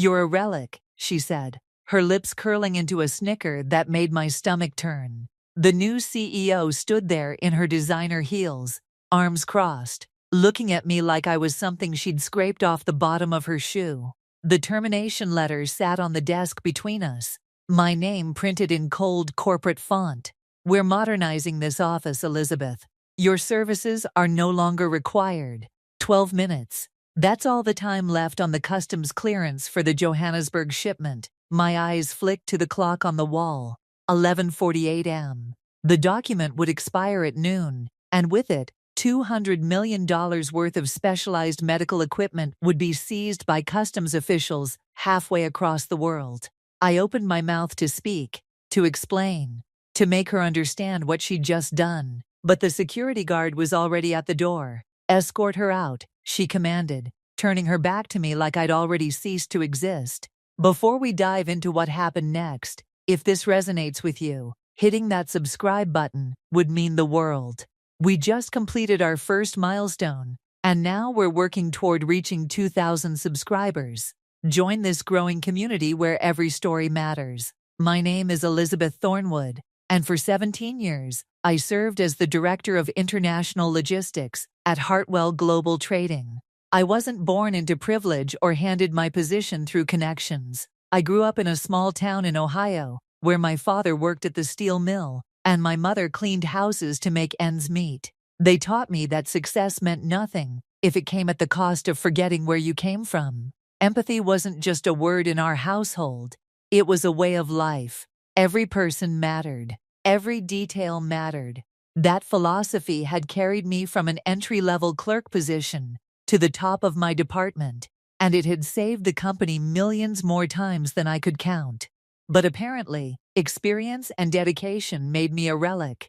"You're a relic," she said, her lips curling into a snicker that made my stomach turn. The new CEO stood there in her designer heels, arms crossed, looking at me like I was something she'd scraped off the bottom of her shoe. The termination letter sat on the desk between us, my name printed in cold corporate font. "We're modernizing this office, Elizabeth. Your services are no longer required." 12 minutes. That's all the time left on the customs clearance for the Johannesburg shipment. My eyes flicked to the clock on the wall. 11:48 am. The document would expire at noon, and with it, $200 million worth of specialized medical equipment would be seized by customs officials halfway across the world. I opened my mouth to speak, to explain, to make her understand what she'd just done, but the security guard was already at the door. "Escort her out," she commanded, turning her back to me like I'd already ceased to exist. Before we dive into what happened next, if this resonates with you, hitting that subscribe button would mean the world. We just completed our first milestone, and now we're working toward reaching 2,000 subscribers. Join this growing community where every story matters. My name is Elizabeth Thornwood, and for 17 years, I served as the Director of International Logistics at Hartwell Global Trading. I wasn't born into privilege or handed my position through connections. I grew up in a small town in Ohio, where my father worked at the steel mill, and my mother cleaned houses to make ends meet. They taught me that success meant nothing if it came at the cost of forgetting where you came from. Empathy wasn't just a word in our household, it was a way of life. Every person mattered. Every detail mattered. That philosophy had carried me from an entry-level clerk position to the top of my department, and it had saved the company millions more times than I could count. But apparently, experience and dedication made me a relic.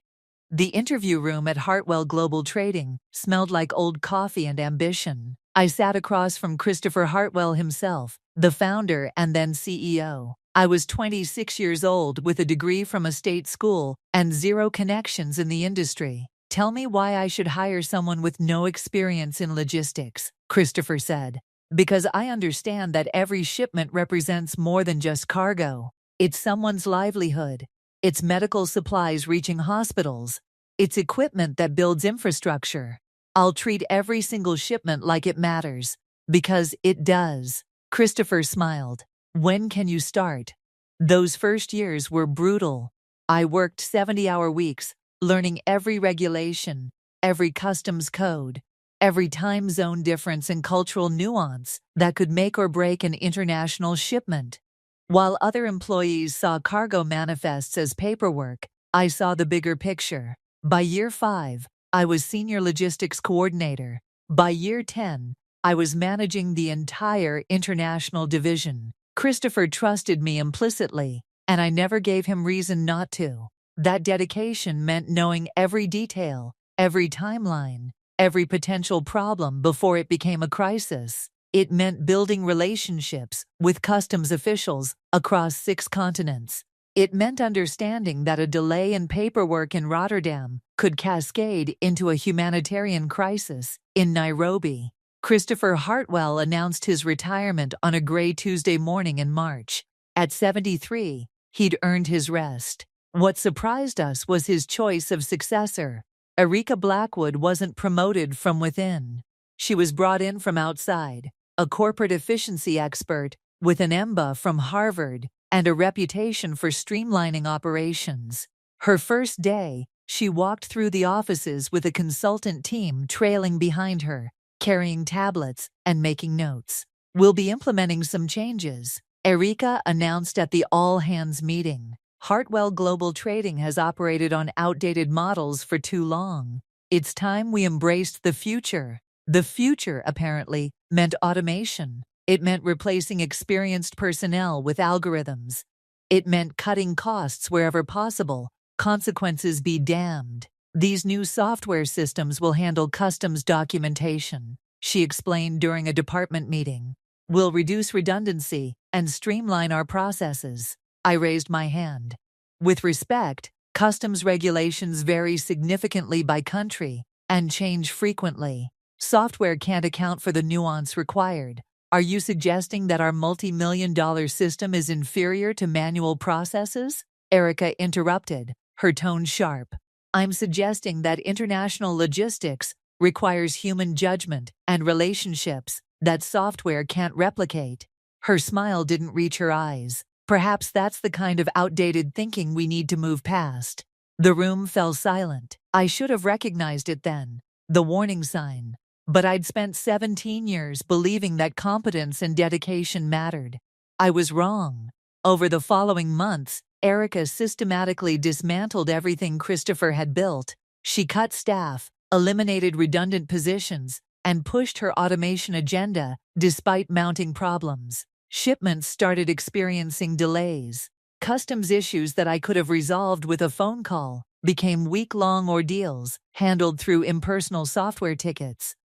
The interview room at Hartwell Global Trading smelled like old coffee and ambition. I sat across from Christopher Hartwell himself, the founder and then CEO. I was 26 years old with a degree from a state school and zero connections in the industry. "Tell me why I should hire someone with no experience in logistics," Christopher said. "Because I understand that every shipment represents more than just cargo. It's someone's livelihood. It's medical supplies reaching hospitals. It's equipment that builds infrastructure. I'll treat every single shipment like it matters, because it does." Christopher smiled. "When can you start?" Those first years were brutal. I worked 70-hour weeks, learning every regulation, every customs code, every time zone difference and cultural nuance that could make or break an international shipment. While other employees saw cargo manifests as paperwork, I saw the bigger picture. By year 5, I was Senior Logistics Coordinator. By year 10, I was managing the entire international division. Christopher trusted me implicitly, and I never gave him reason not to. That dedication meant knowing every detail, every timeline, every potential problem before it became a crisis. It meant building relationships with customs officials across 6 continents. It meant understanding that a delay in paperwork in Rotterdam could cascade into a humanitarian crisis in Nairobi. Christopher Hartwell announced his retirement on a gray Tuesday morning in March. At 73, he'd earned his rest. What surprised us was his choice of successor. Erika Blackwood wasn't promoted from within. She was brought in from outside, a corporate efficiency expert with an MBA from Harvard and a reputation for streamlining operations. Her first day, she walked through the offices with a consultant team trailing behind her, carrying tablets and making notes. "We'll be implementing some changes," Erika announced at the all-hands meeting. "Hartwell Global Trading has operated on outdated models for too long. It's time we embraced the future." The future, apparently, meant automation. It meant replacing experienced personnel with algorithms. It meant cutting costs wherever possible. Consequences be damned. "These new software systems will handle customs documentation," she explained during a department meeting. "We'll reduce redundancy and streamline our processes." I raised my hand. With respect, customs regulations vary significantly by country and change frequently. Software can't account for the nuance required. Are you suggesting that our multi-million-dollar system is inferior to manual processes? Erica interrupted, her tone sharp. I'm suggesting that international logistics requires human judgment and relationships that software can't replicate. Her smile didn't reach her eyes. Perhaps that's the kind of outdated thinking we need to move past. The room fell silent. I should have recognized it then. The warning sign. But I'd spent 17 years believing that competence and dedication mattered. I was wrong. Over the following months, Erica systematically dismantled everything Christopher had built. She cut staff, eliminated redundant positions, and pushed her automation agenda despite mounting problems. Shipments started experiencing delays. Customs issues that I could have resolved with a phone call became week-long ordeals handled through impersonal software tickets.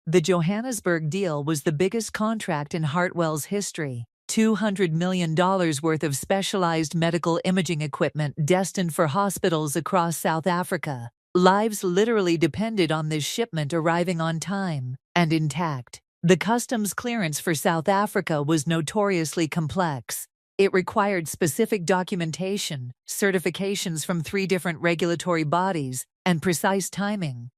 The Johannesburg deal was the biggest contract in Hartwell's history. $200 million worth of specialized medical imaging equipment destined for hospitals across South Africa. Lives literally depended on this shipment arriving on time and intact. The customs clearance for South Africa was notoriously complex. It required specific documentation, certifications from 3 different regulatory bodies, and precise timing.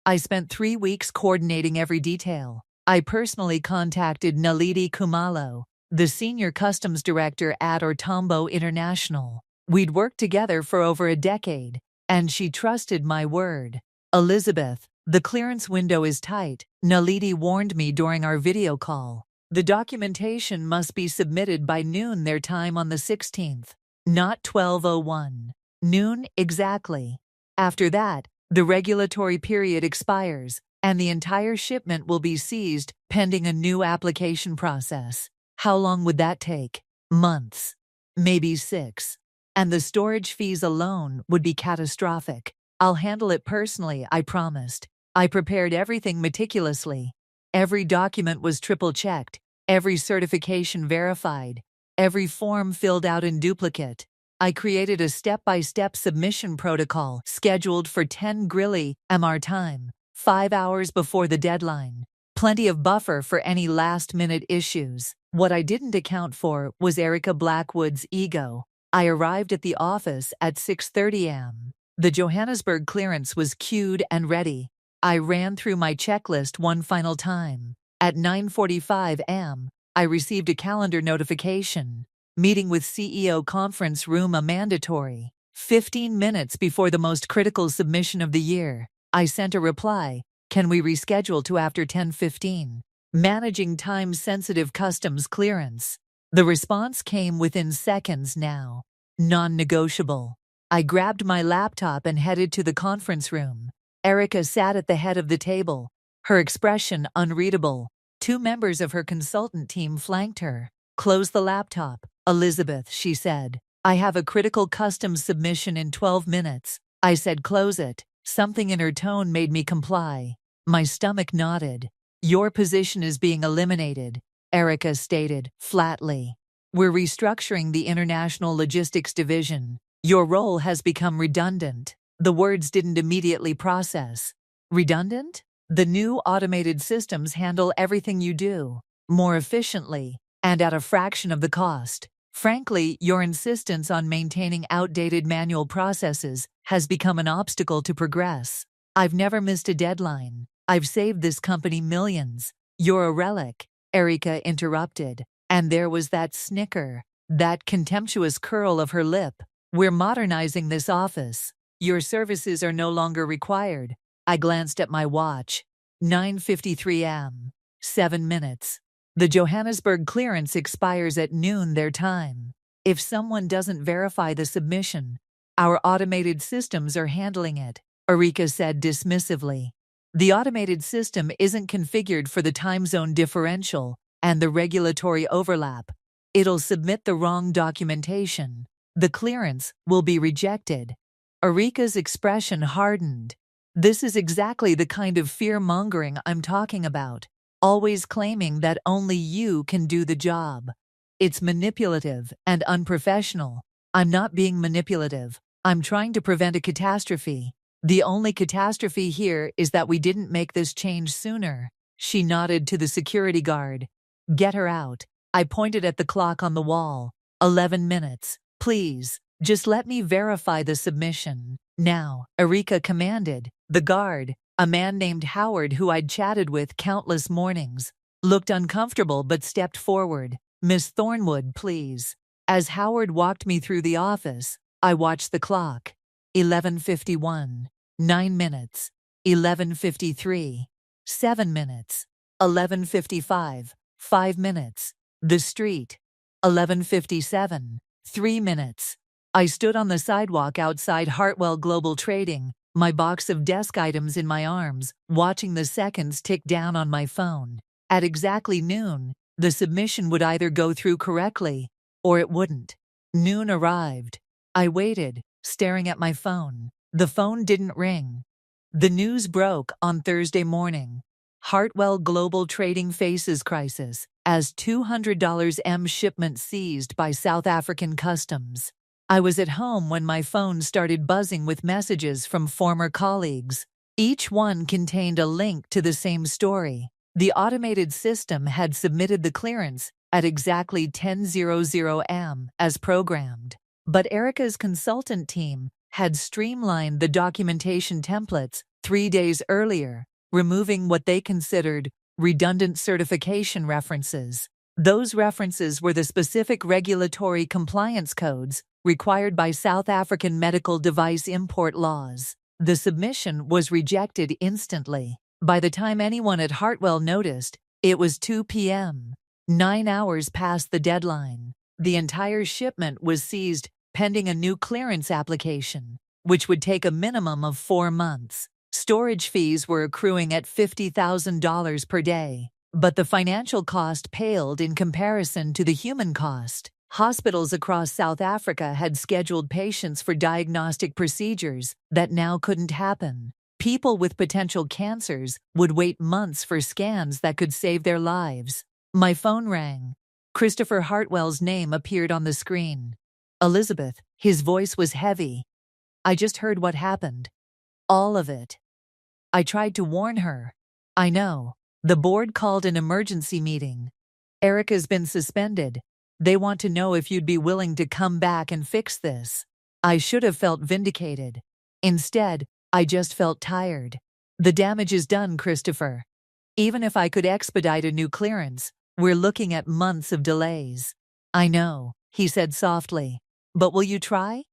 I spent 3 weeks coordinating every detail. I personally contacted Naledi Khumalo, the senior customs director at Ortambo International. We'd worked together for over a decade, and she trusted my word. Elizabeth, the clearance window is tight, Naledi warned me during our video call. The documentation must be submitted by noon their time on the 16th, not 12:01. Noon exactly. After that, the regulatory period expires, and the entire shipment will be seized pending a new application process. How long would that take? Months. Maybe 6. And the storage fees alone would be catastrophic. I'll handle it personally, I promised. I prepared everything meticulously. Every document was triple-checked, every certification verified, every form filled out in duplicate. I created a step-by-step submission protocol scheduled for 10 grilli MR time, 5 hours before the deadline. Plenty of buffer for any last-minute issues. What I didn't account for was Erica Blackwood's ego. I arrived at the office at 6:30 am. The Johannesburg clearance was queued and ready. I ran through my checklist one final time. At 9:45 am, I received a calendar notification. Meeting with CEO conference room a mandatory. 15 minutes before the most critical submission of the year, I sent a reply, "Can we reschedule to after 10:15? Managing time-sensitive customs clearance." The response came within seconds now. Non-negotiable. I grabbed my laptop and headed to the conference room. Erica sat at the head of the table, her expression unreadable. 2 members of her consultant team flanked her. "Close the laptop, Elizabeth," she said. "I have a critical customs submission in 12 minutes. I said close it. Something in her tone made me comply. My stomach nodded. "Your position is being eliminated," Erica stated, flatly. "We're restructuring the International Logistics Division. Your role has become redundant." The words didn't immediately process. Redundant? The new automated systems handle everything you do, more efficiently, and at a fraction of the cost. Frankly, your insistence on maintaining outdated manual processes has become an obstacle to progress. I've never missed a deadline. I've saved this company millions. You're a relic, Erica interrupted, and there was that snicker, that contemptuous curl of her lip. "We're modernizing this office. Your services are no longer required." I glanced at my watch. 9:53 am. 7 minutes. The Johannesburg clearance expires at noon their time. If someone doesn't verify the submission, our automated systems are handling it, Erica said dismissively. The automated system isn't configured for the time zone differential and the regulatory overlap. It'll submit the wrong documentation. The clearance will be rejected. Erica's expression hardened. This is exactly the kind of fear-mongering I'm talking about. Always claiming that only you can do the job. It's manipulative and unprofessional. I'm not being manipulative. I'm trying to prevent a catastrophe. The only catastrophe here is that we didn't make this change sooner. She nodded to the security guard. Get her out. I pointed at the clock on the wall. 11 minutes. Please, just let me verify the submission. Now, Erika commanded. The guard, a man named Howard who I'd chatted with countless mornings, looked uncomfortable but stepped forward. Miss Thornwood, please. As Howard walked me through the office, I watched the clock. 11:51. 9 minutes. 11:53. 7 minutes. 11:55. 5 minutes. The street. 11:57. 3 minutes. I stood on the sidewalk outside Hartwell Global Trading, my box of desk items in my arms, watching the seconds tick down on my phone. At exactly noon, the submission would either go through correctly or it wouldn't. Noon arrived. I waited, staring at my phone. The phone didn't ring. The news broke on Thursday morning. Hartwell Global Trading faces crisis as $200 M shipment seized by South African customs. I was at home when my phone started buzzing with messages from former colleagues. Each one contained a link to the same story. The automated system had submitted the clearance at exactly 10:00 am as programmed. But Erika's consultant team had streamlined the documentation templates 3 days earlier, removing what they considered redundant certification references. Those references were the specific regulatory compliance codes required by South African medical device import laws. The submission was rejected instantly. By the time anyone at Hartwell noticed, it was 2 p.m., 9 hours past the deadline. The entire shipment was seized pending a new clearance application, which would take a minimum of 4 months. Storage fees were accruing at $50,000 per day, but the financial cost paled in comparison to the human cost. Hospitals across South Africa had scheduled patients for diagnostic procedures that now couldn't happen. People with potential cancers would wait months for scans that could save their lives. My phone rang. Christopher Hartwell's name appeared on the screen. Elizabeth, his voice was heavy. I just heard what happened. All of it. I tried to warn her. I know. The board called an emergency meeting. Erika's been suspended. They want to know if you'd be willing to come back and fix this. I should have felt vindicated. Instead, I just felt tired. The damage is done, Christopher. Even if I could expedite a new clearance, we're looking at months of delays. I know, he said softly. But will you try?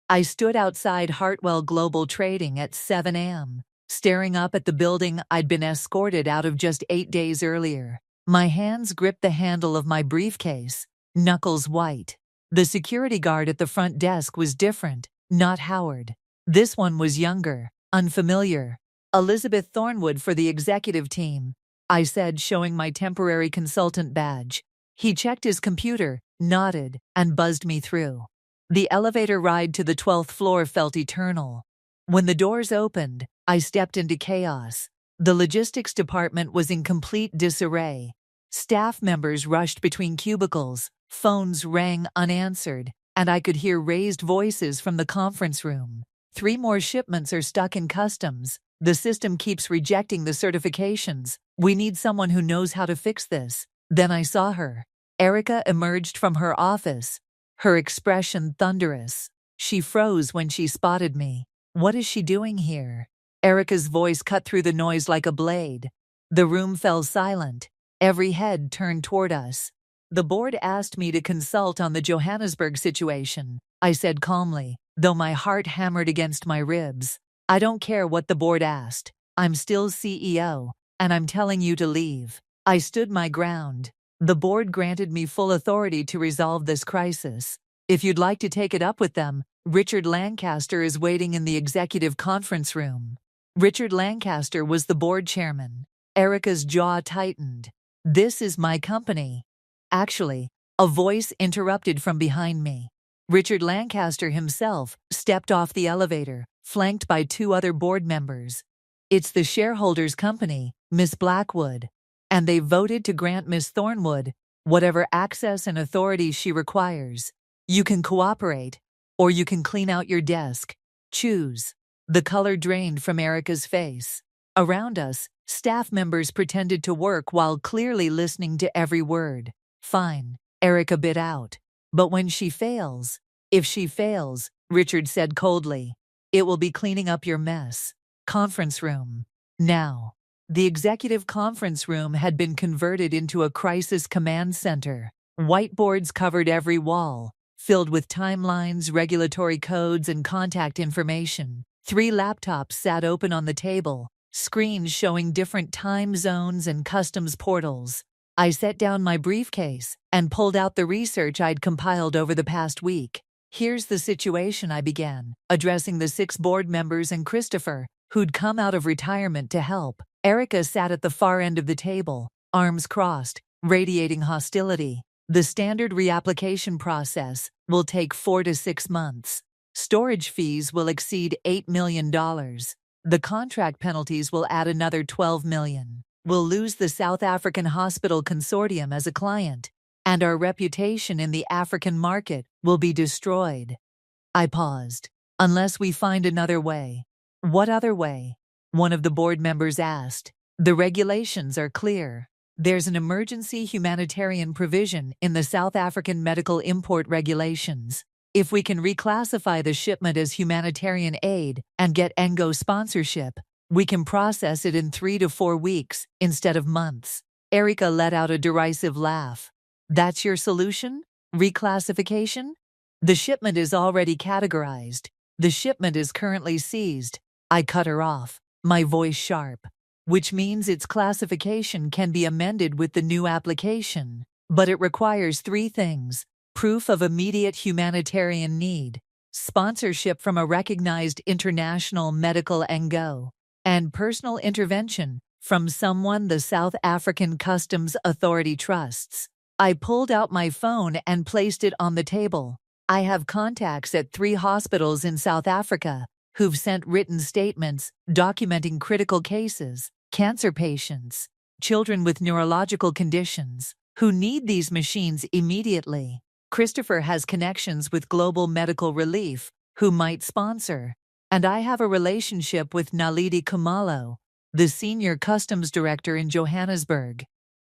I stood outside Hartwell Global Trading at 7 a.m., staring up at the building I'd been escorted out of just 8 days earlier. My hands gripped the handle of my briefcase, knuckles white. The security guard at the front desk was different, not Howard. This one was younger, unfamiliar. Elizabeth Thornwood for the executive team, I said, showing my temporary consultant badge. He checked his computer, nodded, and buzzed me through. The elevator ride to the 12th floor felt eternal. When the doors opened, I stepped into chaos. The logistics department was in complete disarray. Staff members rushed between cubicles, phones rang unanswered, and I could hear raised voices from the conference room. 3 more shipments are stuck in customs. The system keeps rejecting the certifications. We need someone who knows how to fix this. Then I saw her. Erika emerged from her office, her expression thunderous. She froze when she spotted me. What is she doing here? Erika's voice cut through the noise like a blade. The room fell silent. Every head turned toward us. The board asked me to consult on the Johannesburg situation, I said calmly, though my heart hammered against my ribs. I don't care what the board asked. I'm still CEO, and I'm telling you to leave. I stood my ground. The board granted me full authority to resolve this crisis. If you'd like to take it up with them, Richard Lancaster is waiting in the executive conference room. Richard Lancaster was the board chairman. Erika's jaw tightened. This is my company. Actually, a voice interrupted from behind me. Richard Lancaster himself stepped off the elevator, flanked by 2 other board members. It's the shareholders' company, Miss Blackwood, and they voted to grant Miss Thornwood whatever access and authority she requires. You can cooperate, or you can clean out your desk. Choose. The color drained from Erika's face. Around us, Staff members pretended to work while clearly listening to every word. Fine, Erica bit out. But when she fails, if she fails, Richard said coldly, it will be cleaning up your mess. Conference room. Now. The executive conference room had been converted into a crisis command center. Whiteboards covered every wall, filled with timelines, regulatory codes, and contact information. 3 laptops sat open on the table, screens showing different time zones and customs portals. I set down my briefcase and pulled out the research I'd compiled over the past week. Here's the situation, I began, addressing the 6 board members and Christopher, who'd come out of retirement to help. Erica sat at the far end of the table, arms crossed, radiating hostility. The standard reapplication process will take 4 to 6 months. Storage fees will exceed $8 million. The contract penalties will add another $12 million. We'll lose the South African Hospital Consortium as a client, and our reputation in the African market will be destroyed. I paused. Unless we find another way. What other way? One of the board members asked. The regulations are clear. There's an emergency humanitarian provision in the South African medical import regulations. If we can reclassify the shipment as humanitarian aid and get ENGO sponsorship, we can process it in 3 to 4 weeks instead of months. Erica let out a derisive laugh. That's your solution? Reclassification? The shipment is already categorized. The shipment is currently seized. I cut her off, my voice sharp. Which means its classification can be amended with the new application. But it requires 3 things. Proof of immediate humanitarian need, sponsorship from a recognized international medical ENGO, and personal intervention from someone the South African Customs Authority trusts. I pulled out my phone and placed it on the table. I have contacts at 3 hospitals in South Africa who've sent written statements documenting critical cases, cancer patients, children with neurological conditions, who need these machines immediately. Christopher has connections with Global Medical Relief, who might sponsor. And I have a relationship with Naledi Kumalo, the senior customs director in Johannesburg.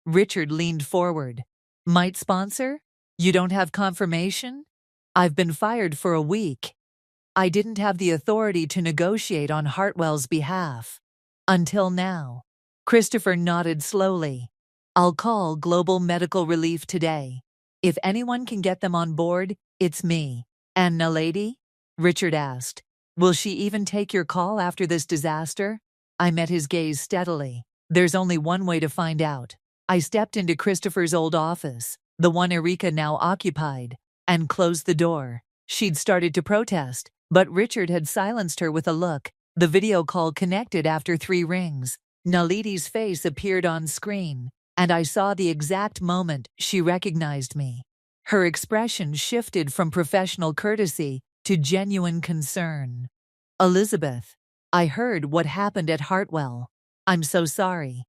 Richard leaned forward. Might sponsor? You don't have confirmation? I've been fired for a week. I didn't have the authority to negotiate on Hartwell's behalf. Until now. Christopher nodded slowly. I'll call Global Medical Relief today. If anyone can get them on board, it's me. And Naledi? Richard asked. Will she even take your call after this disaster? I met his gaze steadily. There's only one way to find out. I stepped into Christopher's old office, the one Erica now occupied, and closed the door. She'd started to protest, but Richard had silenced her with a look. The video call connected after 3 rings. Naledi's face appeared on screen, and I saw the exact moment she recognized me. Her expression shifted from professional courtesy to genuine concern. Elizabeth, I heard what happened at Hartwell. I'm so sorry.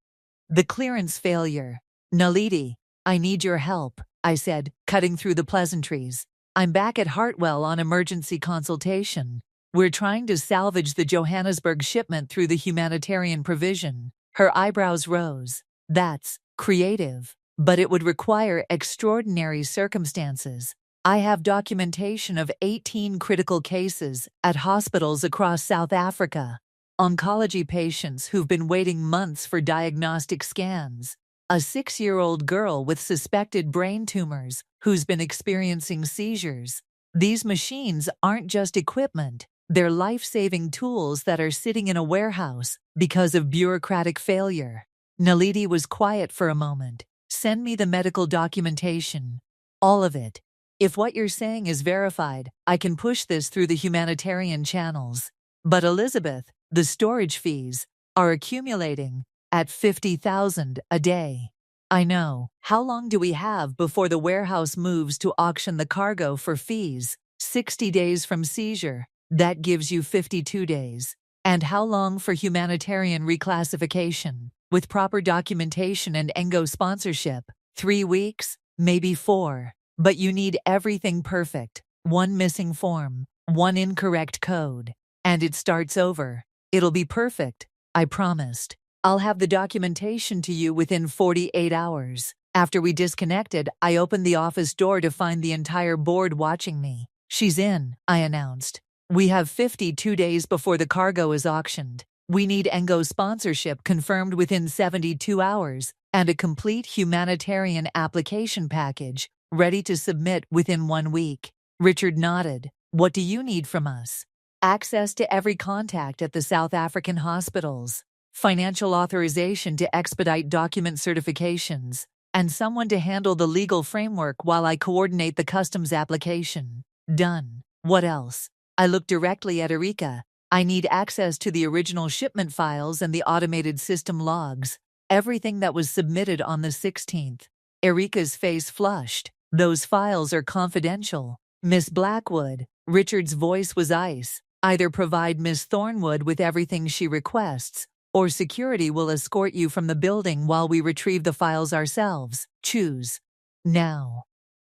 The clearance failure. Naledi, I need your help, I said, cutting through the pleasantries. I'm back at Hartwell on emergency consultation. We're trying to salvage the Johannesburg shipment through the humanitarian provision. Her eyebrows rose. That's creative, but it would require extraordinary circumstances. I have documentation of 18 critical cases at hospitals across South Africa. Oncology patients who've been waiting months for diagnostic scans. A 6-year-old girl with suspected brain tumors who's been experiencing seizures. These machines aren't just equipment. They're life-saving tools that are sitting in a warehouse because of bureaucratic failure. Naledi was quiet for a moment. Send me the medical documentation. All of it. If what you're saying is verified, I can push this through the humanitarian channels. But Elizabeth, the storage fees are accumulating at $50,000 a day. I know. How long do we have before the warehouse moves to auction the cargo for fees? 60 days from seizure. That gives you 52 days. And how long for humanitarian reclassification? With proper documentation and ENGO sponsorship? 3 weeks? Maybe 4. But you need everything perfect. 1 missing form, 1 incorrect code. And it starts over. It'll be perfect, I promised. I'll have the documentation to you within 48 hours. After we disconnected, I opened the office door to find the entire board watching me. She's in, I announced. We have 52 days before the cargo is auctioned. We need Engo sponsorship confirmed within 72 hours and a complete humanitarian application package ready to submit within 1 week. Richard nodded. What do you need from us? Access to every contact at the South African hospitals, financial authorization to expedite document certifications, and someone to handle the legal framework while I coordinate the customs application. Done. What else? I looked directly at Erika. I need access to the original shipment files and the automated system logs, everything that was submitted on the 16th. Erika's face flushed. Those files are confidential. Miss Blackwood. Richard's voice was ice. Either provide Miss Thornwood with everything she requests, or security will escort you from the building while we retrieve the files ourselves. Choose. Now.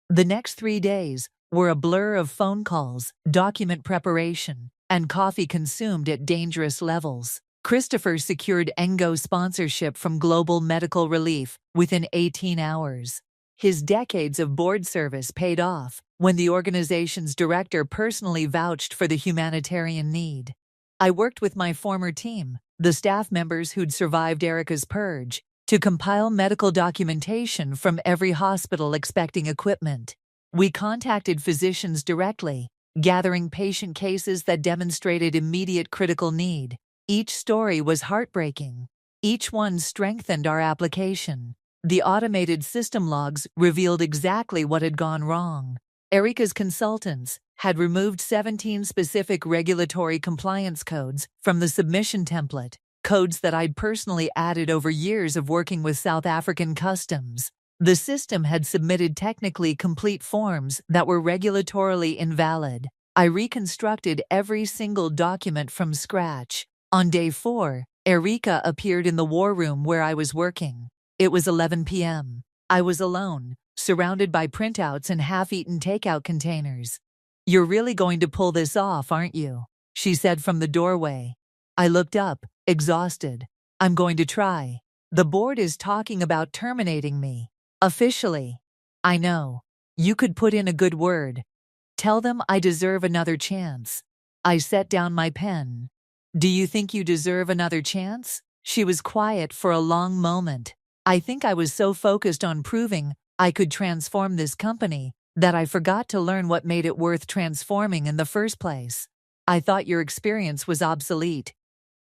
The next 3 days were a blur of phone calls, document preparation, and coffee consumed at dangerous levels. Christopher secured Engo sponsorship from Global Medical Relief within 18 hours. His decades of board service paid off when the organization's director personally vouched for the humanitarian need. I worked with my former team, the staff members who'd survived Erica's purge, to compile medical documentation from every hospital expecting equipment. We contacted physicians directly, gathering patient cases that demonstrated immediate critical need. Each story was heartbreaking. Each one strengthened our application. The automated system logs revealed exactly what had gone wrong. Erika's consultants had removed 17 specific regulatory compliance codes from the submission template, codes that I'd personally added over years of working with South African customs. The system had submitted technically complete forms that were regulatorily invalid. I reconstructed every single document from scratch. On day 4, Erika appeared in the war room where I was working. It was 11 p.m. I was alone, surrounded by printouts and half-eaten takeout containers. "You're really going to pull this off, aren't you?" she said from the doorway. I looked up, exhausted. "I'm going to try. The board is talking about terminating me. Officially. I know. You could put in a good word. Tell them I deserve another chance." I set down my pen. "Do you think you deserve another chance?" She was quiet for a long moment. I think I was so focused on proving I could transform this company that I forgot to learn what made it worth transforming in the first place. "I thought your experience was obsolete."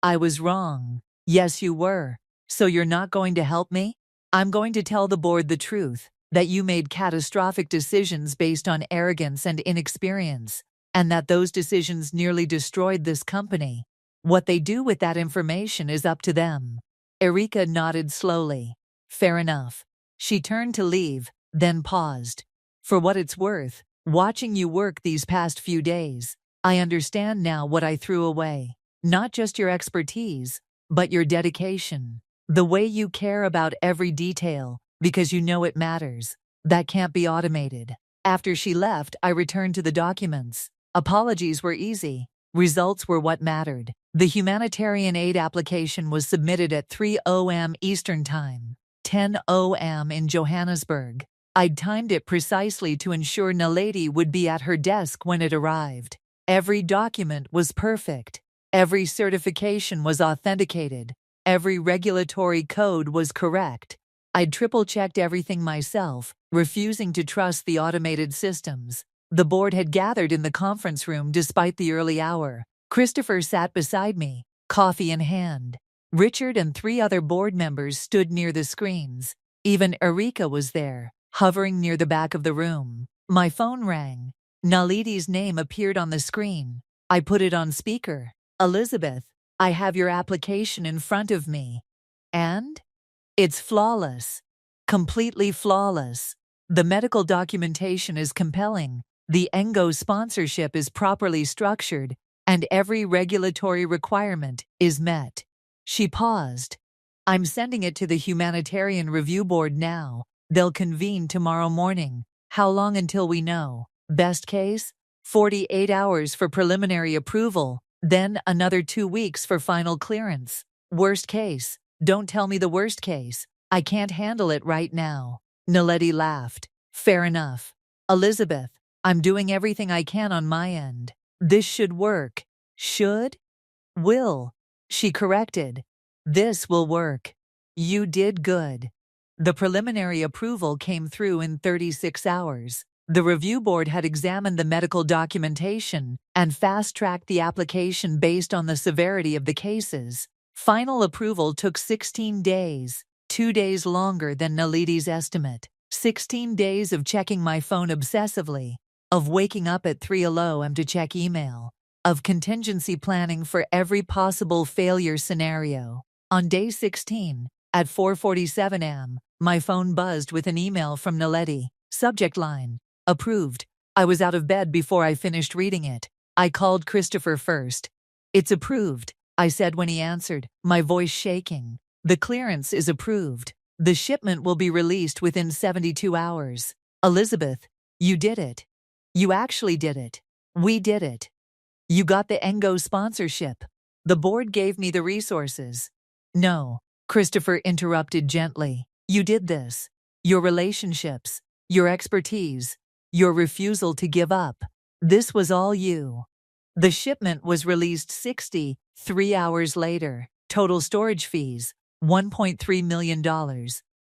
I was wrong. "Yes, you were. So you're not going to help me?" "I'm going to tell the board the truth, that you made catastrophic decisions based on arrogance and inexperience, and that those decisions nearly destroyed this company. What they do with that information is up to them." Erika nodded slowly. "Fair enough." She turned to leave, then paused. "For what it's worth, watching you work these past few days, I understand now what I threw away. Not just your expertise, but your dedication. The way you care about every detail, because you know it matters. That can't be automated." After she left, I returned to the documents. Apologies were easy. Results were what mattered. The humanitarian aid application was submitted at 3 a.m. Eastern Time, 10 a.m. in Johannesburg. I'd timed it precisely to ensure Naledi would be at her desk when it arrived. Every document was perfect. Every certification was authenticated. Every regulatory code was correct. I'd triple-checked everything myself, refusing to trust the automated systems. The board had gathered in the conference room despite the early hour. Christopher sat beside me, coffee in hand. Richard and 3 other board members stood near the screens. Even Erika was there, hovering near the back of the room. My phone rang. Naledi's name appeared on the screen. I put it on speaker. "Elizabeth, I have your application in front of me. And? It's flawless. Completely flawless. The medical documentation is compelling. The Engo sponsorship is properly structured, and every regulatory requirement is met." She paused. "I'm sending it to the Humanitarian Review Board now. They'll convene tomorrow morning. How long until we know? Best case, 48 hours for preliminary approval, then another 2 weeks for final clearance. Worst case, Don't tell me the worst case. I can't handle it right now. Naledi laughed. Fair enough. Elizabeth, I'm doing everything I can on my end. This should work. Should? Will. She corrected. This will work. You did good. The preliminary approval came through in 36 hours. The review board had examined the medical documentation and fast-tracked the application based on the severity of the cases. Final approval took 16 days, 2 days longer than Naledi's estimate. 16 days of checking my phone obsessively, of waking up at 3 a.m. to check email, of contingency planning for every possible failure scenario. On day 16, at 4:47 a.m., my phone buzzed with an email from Naledi. Subject line: approved. I was out of bed before I finished reading it. I called Christopher first. It's approved, I said when he answered, my voice shaking. The clearance is approved. The shipment will be released within 72 hours. Elizabeth, you did it. You actually did it. We did it. You got the Engo sponsorship. The board gave me the resources. No, Christopher interrupted gently. You did this. Your relationships, your expertise, your refusal to give up. This was all you. The shipment was released 63 hours later. Total storage fees, $1.3 million.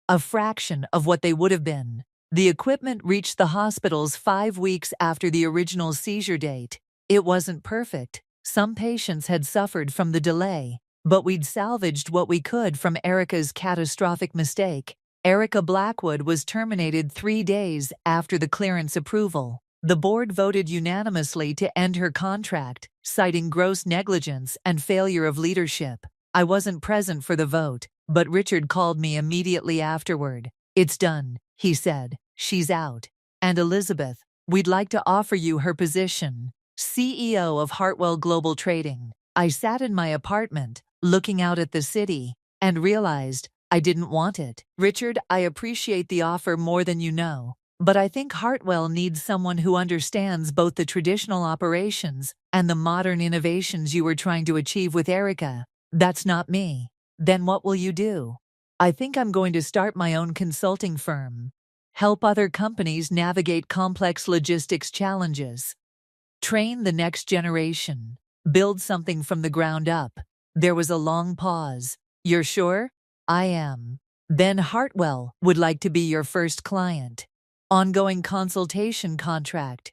A fraction of what they would have been. The equipment reached the hospitals 5 weeks after the original seizure date. It wasn't perfect. Some patients had suffered from the delay, but we'd salvaged what we could from Erica's catastrophic mistake. Erica Blackwood was terminated 3 days after the clearance approval. The board voted unanimously to end her contract, citing gross negligence and failure of leadership. I wasn't present for the vote, but Richard called me immediately afterward. It's done, he said. She's out. And Elizabeth, we'd like to offer you her position. CEO of Hartwell Global Trading. I sat in my apartment, looking out at the city, and realized I didn't want it. Richard, I appreciate the offer more than you know, but I think Hartwell needs someone who understands both the traditional operations and the modern innovations you were trying to achieve with Erica. That's not me. Then what will you do? I think I'm going to start my own consulting firm. Help other companies navigate complex logistics challenges. Train the next generation. Build something from the ground up. There was a long pause. You're sure? I am. Then Hartwell would like to be your first client. Ongoing consultation contract.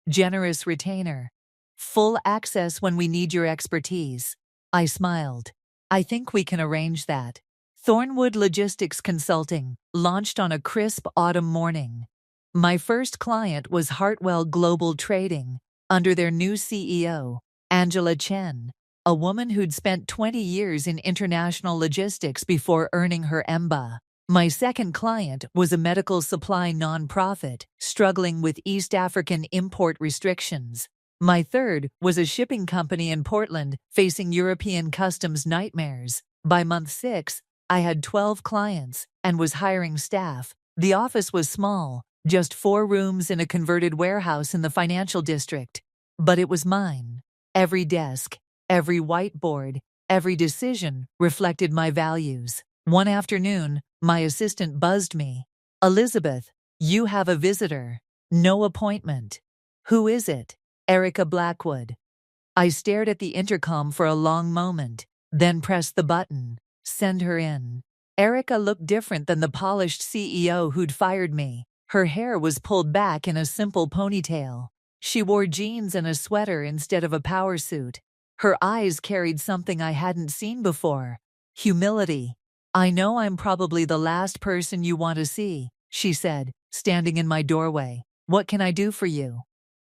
Generous retainer. Full access when we need your expertise. I smiled. I think we can arrange that. Thornwood Logistics Consulting launched on a crisp autumn morning. My first client was Hartwell Global Trading, under their new CEO, Angela Chen, a woman who'd spent 20 years in international logistics before earning her MBA. My second client was a medical supply nonprofit struggling with East African import restrictions. My third was a shipping company in Portland facing European customs nightmares. By month 6, I had 12 clients and was hiring staff. The office was small, just 4 rooms in a converted warehouse in the financial district. But it was mine. Every desk, every whiteboard, every decision reflected my values. One afternoon, my assistant buzzed me. Elizabeth, you have a visitor. No appointment. Who is it? Erica Blackwood. I stared at the intercom for a long moment, then pressed the button. Send her in. Erica looked different than the polished CEO who'd fired me. Her hair was pulled back in a simple ponytail. She wore jeans and a sweater instead of a power suit. Her eyes carried something I hadn't seen before. Humility. I know I'm probably the last person you want to see, she said, standing in my doorway. What can I do for you?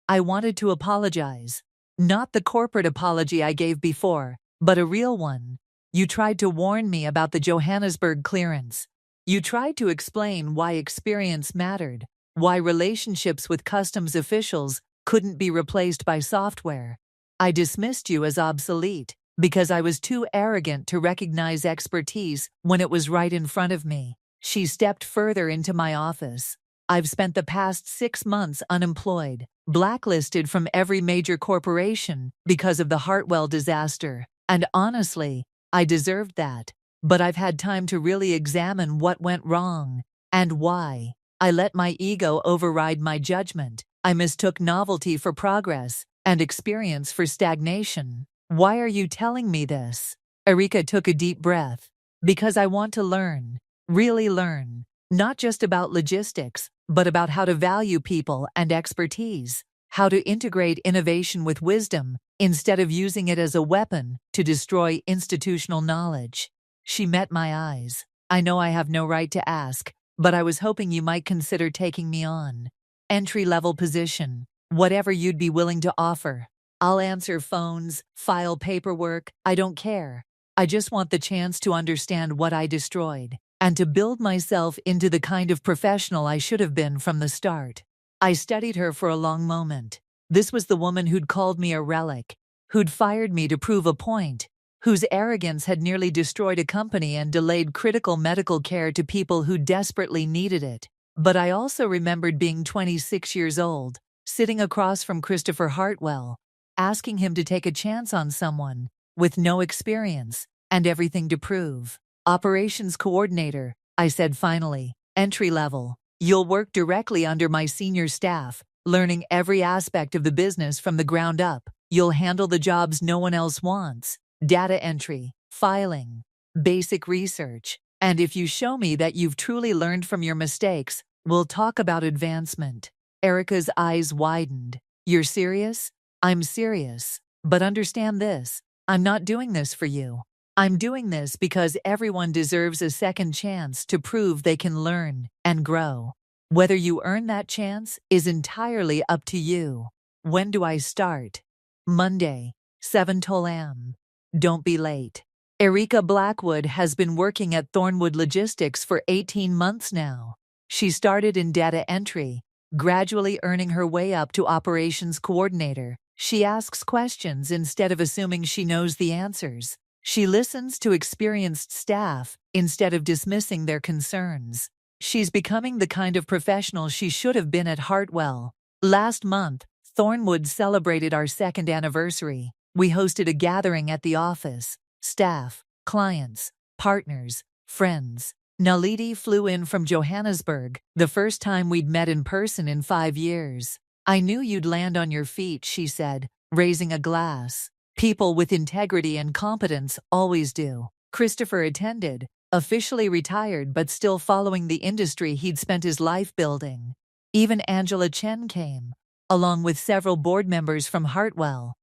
I wanted to apologize. Not the corporate apology I gave before, but a real one. You tried to warn me about the Johannesburg clearance. You tried to explain why experience mattered, why relationships with customs officials couldn't be replaced by software. I dismissed you as obsolete because I was too arrogant to recognize expertise when it was right in front of me. She stepped further into my office. I've spent the past 6 months unemployed, blacklisted from every major corporation because of the Hartwell disaster. And honestly, I deserved that. but I've had time to really examine what went wrong and why. I let my ego override my judgment. I mistook novelty for progress and experience for stagnation. Why are you telling me this? Erika took a deep breath. Because I want to learn, really learn, not just about logistics, but about how to value people and expertise, how to integrate innovation with wisdom instead of using it as a weapon to destroy institutional knowledge. She met my eyes. I know I have no right to ask, but I was hoping you might consider taking me on. Entry-level position, whatever you'd be willing to offer. I'll answer phones, file paperwork, I don't care. I just want the chance to understand what I destroyed and to build myself into the kind of professional I should have been from the start. I studied her for a long moment. This was the woman who'd called me a relic, who'd fired me to prove a point, whose arrogance had nearly destroyed a company and delayed critical medical care to people who desperately needed it. But I also remembered being 26 years old, sitting across from Christopher Hartwell, asking him to take a chance on someone with no experience and everything to prove. Operations coordinator, I said finally, entry level. You'll work directly under my senior staff, learning every aspect of the business from the ground up. You'll handle the jobs no one else wants. Data entry, filing, basic research. And if you show me that you've truly learned from your mistakes, we'll talk about advancement. Erika's eyes widened. You're serious? I'm serious. But understand this. I'm not doing this for you. I'm doing this because everyone deserves a second chance to prove they can learn and grow. Whether you earn that chance is entirely up to you. When do I start? Monday, 7 a.m. Don't be late. Erika Blackwood has been working at Thornwood Logistics for 18 months now. She started in data entry, gradually earning her way up to operations coordinator. She asks questions instead of assuming she knows the answers. She listens to experienced staff instead of dismissing their concerns. She's becoming the kind of professional she should have been at Hartwell. Last month, Thornwood celebrated our second anniversary. We hosted a gathering at the office. Staff, clients, partners, friends. Nalidi flew in from Johannesburg, the first time we'd met in person in 5 years. I knew you'd land on your feet, she said, raising a glass. People with integrity and competence always do. Christopher attended, officially retired but still following the industry he'd spent his life building. Even Angela Chen came, along with several board members from Hartwell.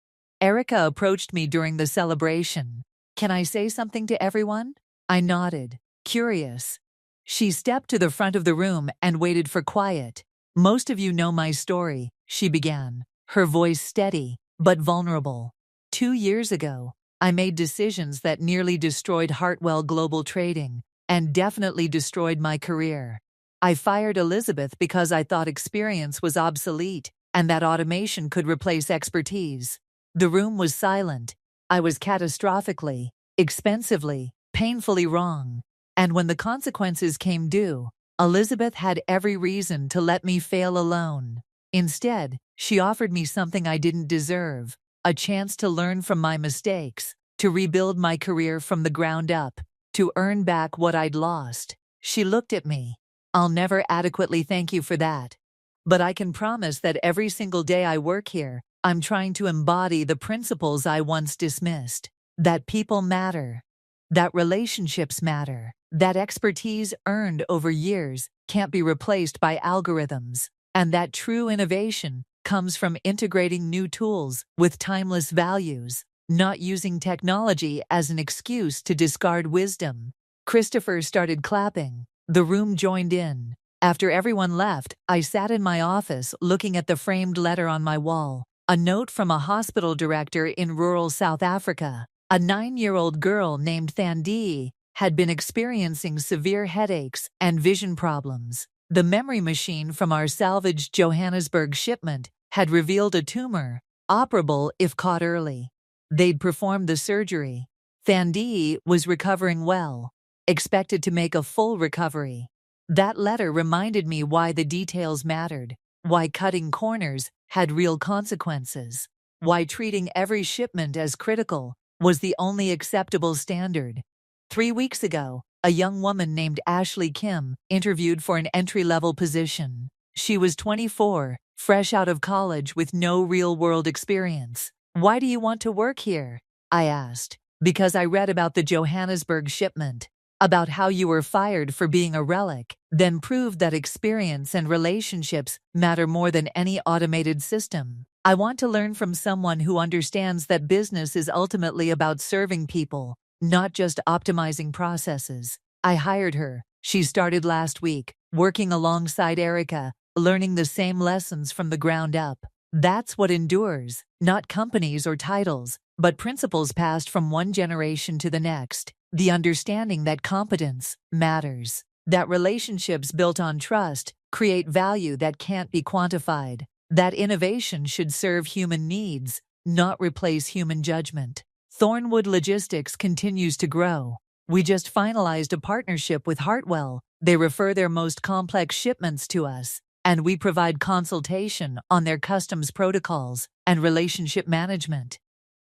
Erika approached me during the celebration. Can I say something to everyone? I nodded, curious. She stepped to the front of the room and waited for quiet. Most of you know my story, she began, her voice steady but vulnerable. 2 years ago, I made decisions that nearly destroyed Hartwell Global Trading and definitely destroyed my career. I fired Elizabeth because I thought experience was obsolete and that automation could replace expertise. The room was silent. I was catastrophically, expensively, painfully wrong. And when the consequences came due, Elizabeth had every reason to let me fail alone. Instead, she offered me something I didn't deserve. A chance to learn from my mistakes, to rebuild my career from the ground up, to earn back what I'd lost. She looked at me. I'll never adequately thank you for that. But I can promise that every single day I work here, I'm trying to embody the principles I once dismissed. That people matter. That relationships matter. That expertise earned over years can't be replaced by algorithms. And that true innovation comes from integrating new tools with timeless values, not using technology as an excuse to discard wisdom. Christopher started clapping. The room joined in. After everyone left, I sat in my office looking at the framed letter on my wall, a note from a hospital director in rural South Africa. A 9-year-old girl named Thandi had been experiencing severe headaches and vision problems. The memory machine from our salvaged Johannesburg shipment had revealed a tumor, operable if caught early. They'd performed the surgery. Thandi was recovering well, expected to make a full recovery. That letter reminded me why the details mattered, why cutting corners had real consequences, why treating every shipment as critical was the only acceptable standard. 3 weeks ago, a young woman named Ashley Kim interviewed for an entry-level position. She was 24, fresh out of college with no real-world experience. "Why do you want to work here?" I asked. "Because I read about the Johannesburg shipment, about how you were fired for being a relic, then proved that experience and relationships matter more than any automated system. I want to learn from someone who understands that business is ultimately about serving people, not just optimizing processes." I hired her. She started last week, working alongside Erica, learning the same lessons from the ground up. That's what endures, not companies or titles, but principles passed from one generation to the next. The understanding that competence matters, that relationships built on trust create value that can't be quantified, that innovation should serve human needs, not replace human judgment. Thornwood Logistics continues to grow. We just finalized a partnership with Hartwell. They refer their most complex shipments to us, and we provide consultation on their customs protocols and relationship management.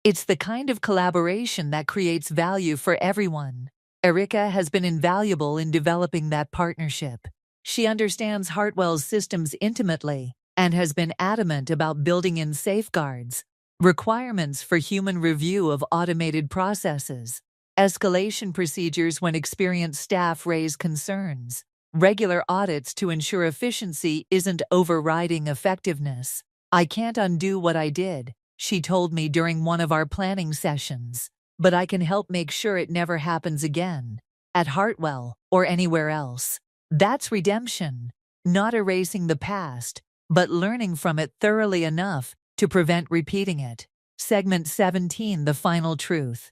It's the kind of collaboration that creates value for everyone. Erica has been invaluable in developing that partnership. She understands Hartwell's systems intimately and has been adamant about building in safeguards, requirements for human review of automated processes, escalation procedures when experienced staff raise concerns, regular audits to ensure efficiency isn't overriding effectiveness. "I can't undo what I did," she told me during one of our planning sessions, "but I can help make sure it never happens again, at Hartwell or anywhere else." That's redemption, not erasing the past, but learning from it thoroughly enough to prevent repeating it. Segment 17, The Final Truth.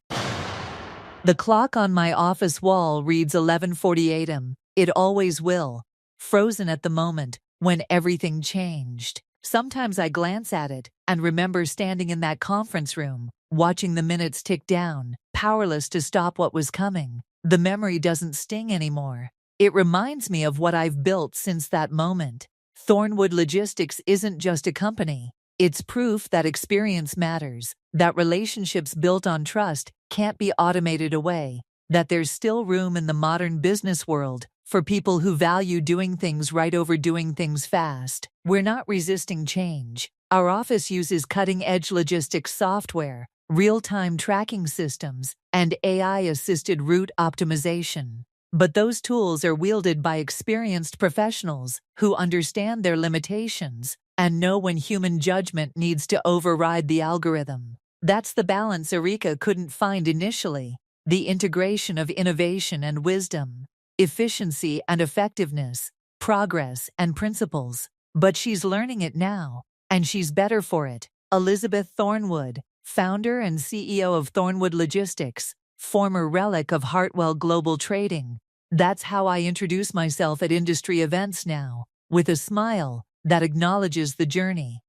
The clock on my office wall reads 11:48 am. It always will, frozen at the moment when everything changed. Sometimes I glance at it and remember standing in that conference room, watching the minutes tick down, powerless to stop what was coming. The memory doesn't sting anymore. It reminds me of what I've built since that moment. Thornwood Logistics isn't just a company. It's proof that experience matters, that relationships built on trust can't be automated away, that there's still room in the modern business world for people who value doing things right over doing things fast. We're not resisting change. Our office uses cutting-edge logistics software, real-time tracking systems, and AI-assisted route optimization. But those tools are wielded by experienced professionals who understand their limitations and know when human judgment needs to override the algorithm. That's the balance Erica couldn't find initially, the integration of innovation and wisdom, efficiency and effectiveness, progress and principles. But she's learning it now, and she's better for it. Elizabeth Thornwood, founder and CEO of Thornwood Logistics, former Relic of Hartwell Global Trading. That's how I introduce myself at industry events now, with a smile that acknowledges the journey.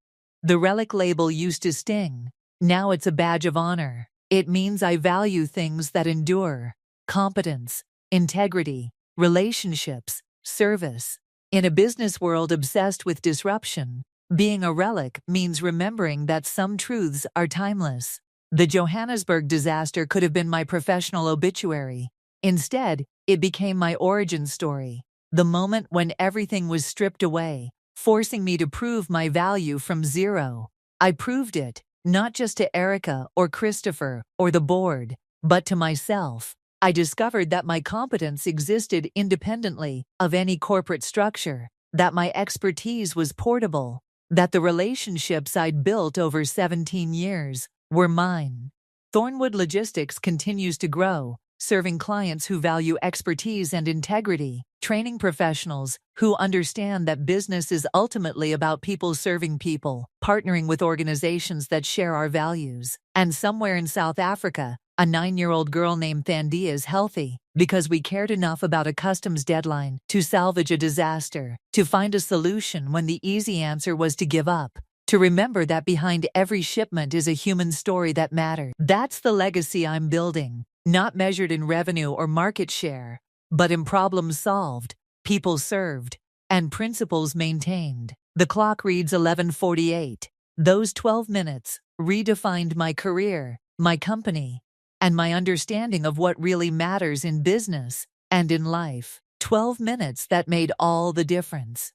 The Relic label used to sting. Now it's a badge of honor. It means I value things that endure: competence, integrity, relationships, service. In a business world obsessed with disruption, being a relic means remembering that some truths are timeless. The Johannesburg disaster could have been my professional obituary. Instead, it became my origin story, the moment when everything was stripped away, forcing me to prove my value from zero. I proved it, not just to Erica or Christopher or the board, but to myself. I discovered that my competence existed independently of any corporate structure, that my expertise was portable, that the relationships I'd built over 17 years were mine. Thornwood Logistics continues to grow, serving clients who value expertise and integrity, training professionals who understand that business is ultimately about people serving people, partnering with organizations that share our values. And somewhere in South Africa, a 9-year-old girl named Thandia is healthy because we cared enough about a customs deadline to salvage a disaster, to find a solution when the easy answer was to give up, to remember that behind every shipment is a human story that matters. That's the legacy I'm building, not measured in revenue or market share, but in problems solved, people served, and principles maintained. The clock reads 11:48. Those 12 minutes redefined my career, my company, and my understanding of what really matters in business and in life. 12 minutes that made all the difference.